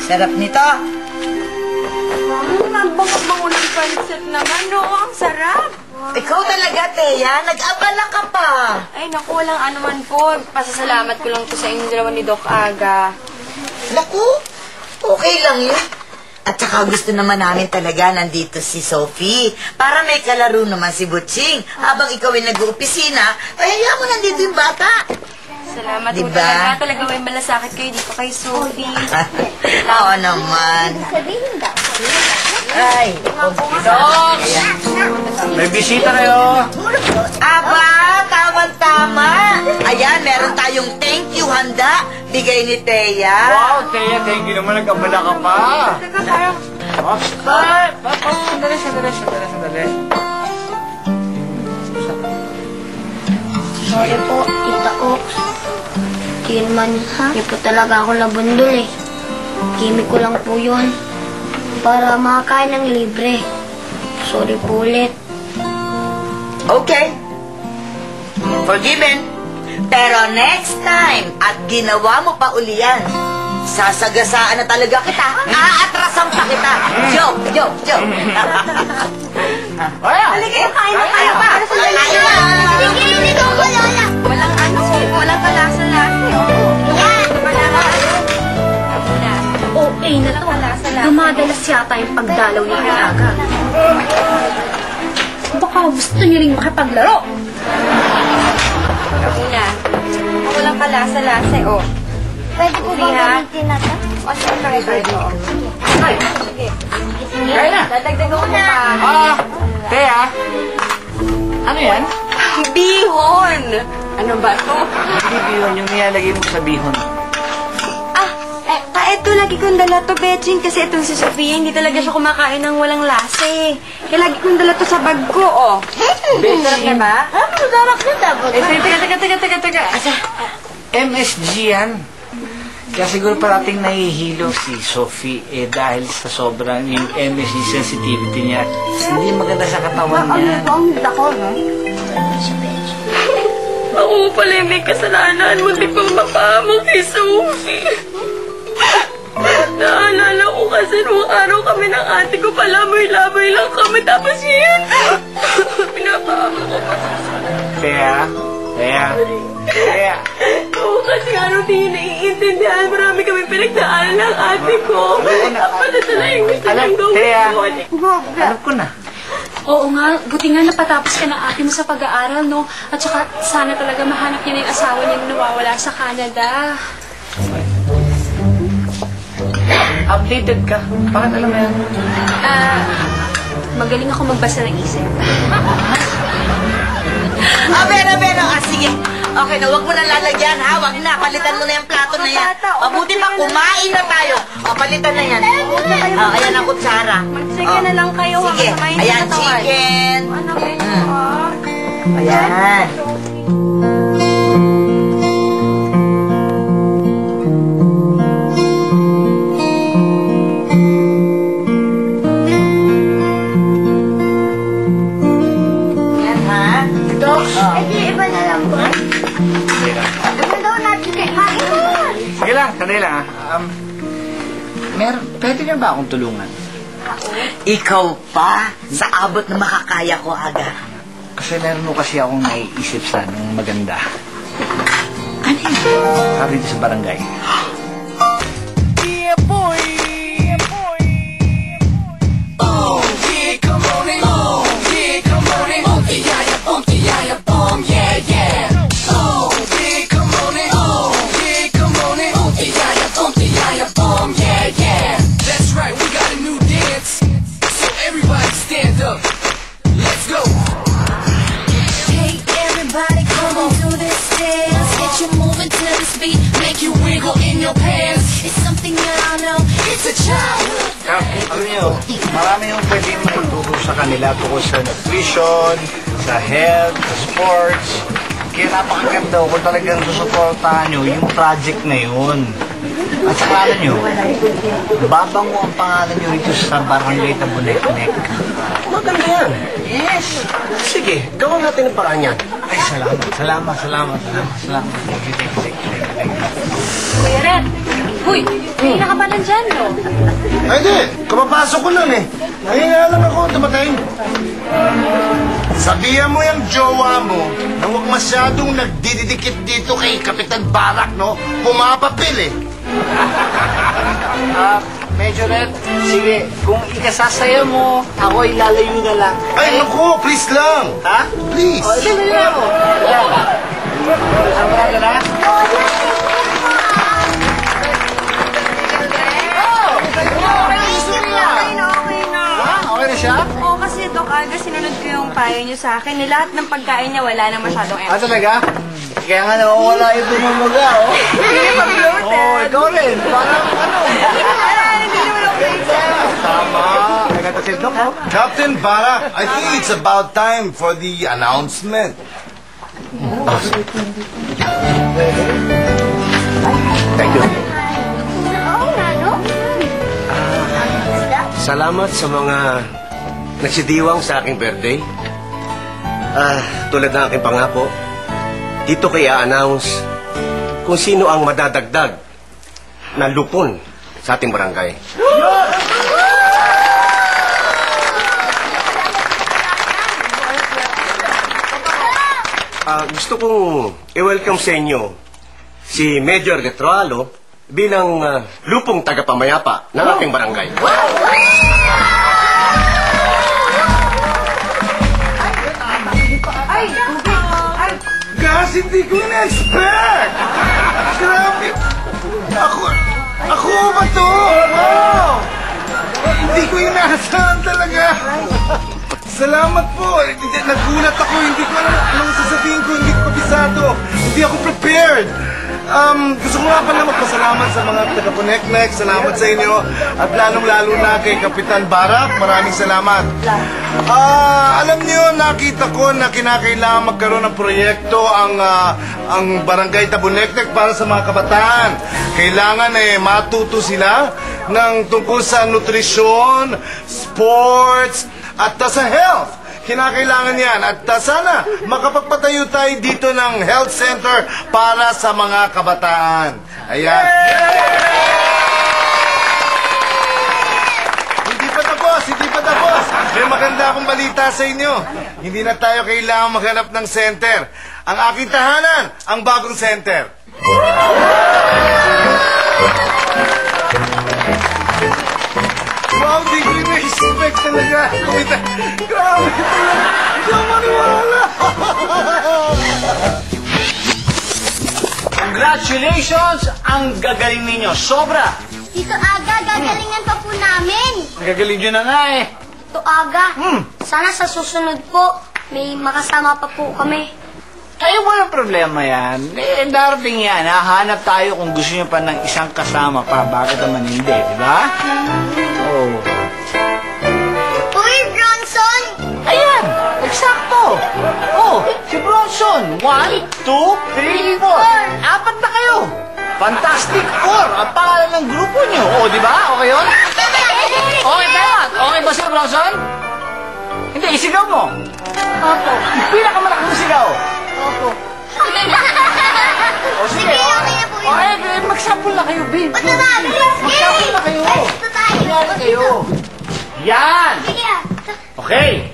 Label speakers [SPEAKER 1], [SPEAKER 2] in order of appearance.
[SPEAKER 1] Sarap nito.
[SPEAKER 2] Ang bango-bango ng pancit naman, no? Ang sarap.
[SPEAKER 1] Ikaw talaga, Thea. Nag-abala ka pa.
[SPEAKER 2] Ay, naku, walang anuman po. Pasasalamat ko lang po sa inyong dalawa ni Doc Aga.
[SPEAKER 1] Naku, okay lang yun. At saka gusto naman namin talaga nandito si Sophie para may kalaro naman si Butching. Habang ikaw ay nag-uopisina, kaya mo nandito yung bata.
[SPEAKER 2] Salamat
[SPEAKER 1] Diba?
[SPEAKER 2] po talaga. Talaga may malasakit kayo dito kay Sophie.
[SPEAKER 1] Oo naman. Ay,
[SPEAKER 3] Doc! May bisita kayo.
[SPEAKER 1] aba, tama-tama. Ayan, meron tayong thank you handa. Bigay ni Thea.
[SPEAKER 3] Wow, Thea, thank you naman. Nag-abala ka pa.
[SPEAKER 2] Teka, parang...
[SPEAKER 3] Sandali.
[SPEAKER 4] Sorry po, Tita Ox. Di naman, di po talaga ako nabundol eh. Kimi ko lang po yun. Para makakain ng libre. Sorry po ulit.
[SPEAKER 1] Okay. Forgiven. Pero next time, at ginawa mo pa uli yan, sasagasaan na talaga kita. Aatrasan pa kita. Joke.
[SPEAKER 2] Halika, kain na kayo pa.
[SPEAKER 4] Sige, hindi ko malala.
[SPEAKER 2] Walang ano, walang kalasa-lasa.
[SPEAKER 4] Okay na to. Dumadalas yata yung pagdalaw niya kay Aga. Baka gusto niyo rin makipaglaro.
[SPEAKER 2] Una, walang kalasa-lasa, oh.
[SPEAKER 4] Pwede ko ba gamitin na to?
[SPEAKER 2] O, sige, pwede.
[SPEAKER 3] Ay,
[SPEAKER 2] Sige.
[SPEAKER 3] kaya na.
[SPEAKER 2] Dadagdagan ko pa.
[SPEAKER 3] Thea. Ano yan?
[SPEAKER 2] Bihon! Ano ba to?
[SPEAKER 3] Hindi bihon, yung nilalagay mo sa bihon.
[SPEAKER 2] Eto, lagi kong dala to, Betching, kasi itong si Sofia, hindi talaga siya kumakain ng walang lasa eh. Kaya lagi kong dala to sa bag ko, oh. Sarap na ba?
[SPEAKER 4] Masarap na dapat.
[SPEAKER 2] Teka.
[SPEAKER 3] MSG yan. Kaya siguro parating nahihilo si Sophie dahil sa sobrang yung MSG sensitivity niya. Hindi maganda sa katawan niya.
[SPEAKER 4] Ang dako, no?
[SPEAKER 2] Ako pala yung may kasalanan. Munti pang mapahamak kay Sophie. Naalala ko kasi nung araw kami ng ate ko, palaboy-laboy lang kami. Tapos yun, pinapahamak ko pa.
[SPEAKER 3] Thea.
[SPEAKER 2] Oo, kasi araw di yun naiintindihan. Marami kami pinagdaanan ng ate ko. Patatala yung gusto niyang gawin
[SPEAKER 3] Thea.
[SPEAKER 2] ko.
[SPEAKER 3] Alam ko na.
[SPEAKER 5] Oo nga, buti nga napatapos ka ng ate mo sa pag-aaral, no? At saka sana talaga mahanap niya na yung asawa niya na nawawala sa Canada.
[SPEAKER 3] Updated ka. Bakit alam mo yan?
[SPEAKER 5] Magaling ako magbasa ng isip.
[SPEAKER 1] Pero, sige. Okay na, huwag mo na lalagyan, ha? Huwag na, palitan mo na yung plato na yan. Mabuti pa, kumain na tayo. Palitan na yan. Ayan ang kutsara.
[SPEAKER 2] Sige na lang kayo.
[SPEAKER 1] Sige, ayan, chicken.
[SPEAKER 2] Ano kayo?
[SPEAKER 1] Ayan. Ayan, ha?
[SPEAKER 4] Eh, di iba na lang po.
[SPEAKER 3] Sige lang.
[SPEAKER 4] Ano daw natin kain mo?
[SPEAKER 3] Sige lang, sandali lang pwede niya ba akong tulungan?
[SPEAKER 1] Ikaw pa, sa abot na makakaya ko agad.
[SPEAKER 3] Kasi meron mo kasi akong naiisip sa nung maganda.
[SPEAKER 1] Ano yun?
[SPEAKER 3] Sabi dito sa barangay.
[SPEAKER 6] That's right, we got a new dance. So everybody stand up. Let's go. Hey, everybody, come on, do this dance. Get you moving to this beat, make you wiggle in your pants. It's something that I know, it's a childhood.
[SPEAKER 3] Alam niyo, marami yung pwede maituro sa kanila tungkol sa nutrition, sa health, sa sports. Kaya napakaganda kung talagang susuportahan nyo yung project na yun. At saka alam nyo, babango ang pangalan nyo rito sa barangay na Bunek-nek.
[SPEAKER 7] Maganda yan.
[SPEAKER 3] Yes!
[SPEAKER 7] Sige, gawin natin ang paraan yan.
[SPEAKER 3] Ay, salamat.
[SPEAKER 5] Kuya Red, Uy, kanina ka pa nandyan, no?
[SPEAKER 7] Ay, di. Kapapasok ko lang eh. Nahinga lang ako dumating. Sabihan mo yung jowa mo na huwag masyadong nagdidikit dito kay Kapitan Barak, no? Pumapapil eh.
[SPEAKER 3] Medyo red. Sige, kung ikasasaya mo, ako ilalayo na lang.
[SPEAKER 7] Ay, naku, please lang.
[SPEAKER 3] Ha?
[SPEAKER 7] Please.
[SPEAKER 3] O, ilalayo mo. Sama ka na? Okay na siya?
[SPEAKER 2] Oo, kasi Dok Aga, sinunod ko yung payo niyo sa akin. Lahat ng pagkain niya wala nang masyadong
[SPEAKER 3] Ah, talaga? Kaya nga nawawala yung tumamaga, oh.
[SPEAKER 2] Hindi pa-bloated.
[SPEAKER 3] Oh, ikaw rin. Parang ano.
[SPEAKER 2] Hindi naman okay.
[SPEAKER 3] Tama. Nagkata si Doc, oh.
[SPEAKER 7] Captain Barak, I think it's about time for the announcement.
[SPEAKER 3] Thank you.
[SPEAKER 4] Oo nga, no?
[SPEAKER 7] Salamat sa mga nagsidiwang sa aking birthday. Tulad ng aking pangako, dito ko i-announce kung sino ang madadagdag na lupon sa ating barangay. Gusto kong i-welcome sa inyo si Major Getroalo bilang lupong tagapamayapa ng ating barangay. Gas, hindi ko na-expect! Grabe! Ako ba to? Oh! Hindi ko inaasahan talaga! Salamat po! Nagulat ako, hindi ko alam anong sasabihin ko, hindi ko kabisado. Hindi ako prepared. Gusto ko nga pala magpasalamat sa mga taga-Puneknek. Salamat sa inyo. At lalong-lalo na kay Kapitan Barak. Maraming salamat. Alam niyo, nakita ko na kinakailangan magkaroon ng proyekto ang Barangay Tabuneknek para sa mga kabataan. Kailangan matuto sila ng tungkol sa nutrisyon, sports, at sa health. Kinakailangan yan. At sana makapagpatayo tayo dito ng health center para sa mga kabataan. Ayan. Hindi pa tapos. May maganda akong balita sa inyo. Hindi na tayo kailangan maghanap ng center. Ang aking tahanan, ang bagong center. Wow, di ko na-expect talaga. Grabe talaga. Hindi ako maniwala.
[SPEAKER 3] Congratulations! Ang gagaling ninyo. Sobra!
[SPEAKER 4] Tito Aga, gagalingan pa po namin.
[SPEAKER 3] Ang gagaling nyo na nga eh.
[SPEAKER 4] Tito Aga, sana sa susunod po, may makasama pa po kami.
[SPEAKER 3] Ay, walang problema yan. Darating yan. Hahanap tayo kung gusto nyo pa ng isang kasama pa. Bakit naman hindi, di ba? Oh.
[SPEAKER 4] Uy, Bronson!
[SPEAKER 3] Ayan! Eksakto! Oh, si Bronson. 1, 2, 3, 4. Apat na kayo. Fantastic Four. Ang pangalan ng grupo nyo. Oh, di ba? Okay yun? Okay, tama. Okay ba si Bronson? Hindi, isigaw mo.
[SPEAKER 4] Opo.
[SPEAKER 3] Pinakamalaking sigaw.
[SPEAKER 4] Opo.
[SPEAKER 3] O sige,
[SPEAKER 4] okay na po yun.
[SPEAKER 3] Okay, magsapol na kayo, babe.
[SPEAKER 4] Ba't na namin?
[SPEAKER 3] Magsapol na kayo.
[SPEAKER 4] Ito tayo.
[SPEAKER 3] Yan kayo. Yan!
[SPEAKER 4] Sige ah.
[SPEAKER 3] Okay.